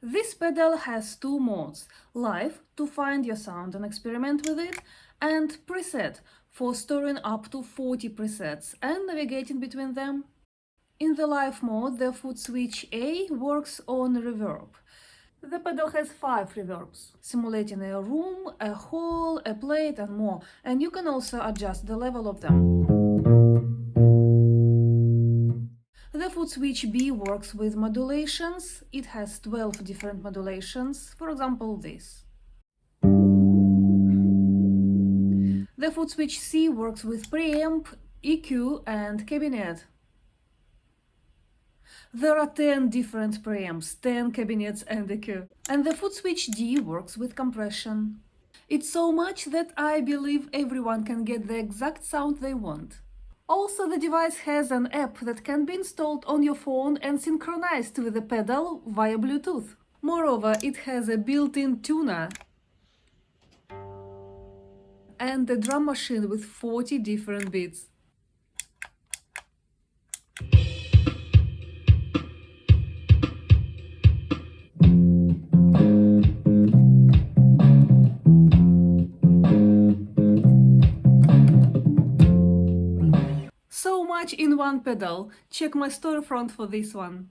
This pedal has two modes: live to find your sound and experiment with it, and preset for storing up to 40 presets and navigating between them. In the live mode, the foot switch A works on reverb. The pedal has 5 reverbs, simulating a room, a hall, a plate and more, and you can also adjust the level of them. The foot switch B works with modulations. It has 12 different modulations, for example this. The foot switch C works with preamp, EQ and cabinet. There are 10 different preamps, 10 cabinets and EQ. And the foot switch D works with compression. It's so much that I believe everyone can get the exact sound they want. Also, the device has an app that can be installed on your phone and synchronized with the pedal via Bluetooth. Moreover, it has a built-in tuner and a drum machine with 40 different beats. So much in one pedal. Check my storefront for this one.